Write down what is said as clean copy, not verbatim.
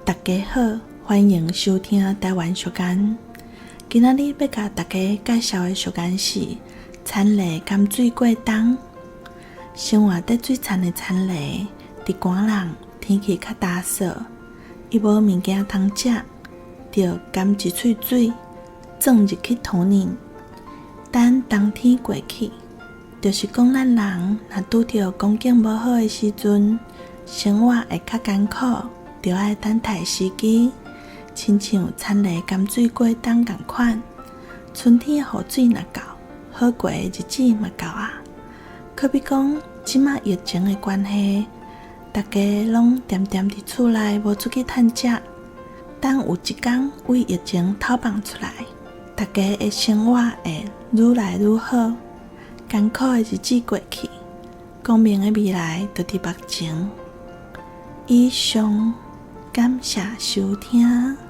大家好，欢迎收听台湾俗间。今仔日要甲大家介绍的俗间是田螺甘水过冬。生活在水田的田螺，伫寒人天气较干燥，伊无物件通食，就甘一喙水装入去土里。等冬天过去，就是讲咱人若拄着光景无好的时阵，生活会较艰苦，就要等待时机，亲像田螺甘水过冬同款。春天的雨水若够，好过的日子嘛够啊。可比讲，即马疫情的关系，大家拢恬伫厝内，无出去趁食。等有一天为疫情逃放出来，大家的生活会愈来愈好，艰苦的日子过去，光明的未来就伫目前。以上，感谢收听。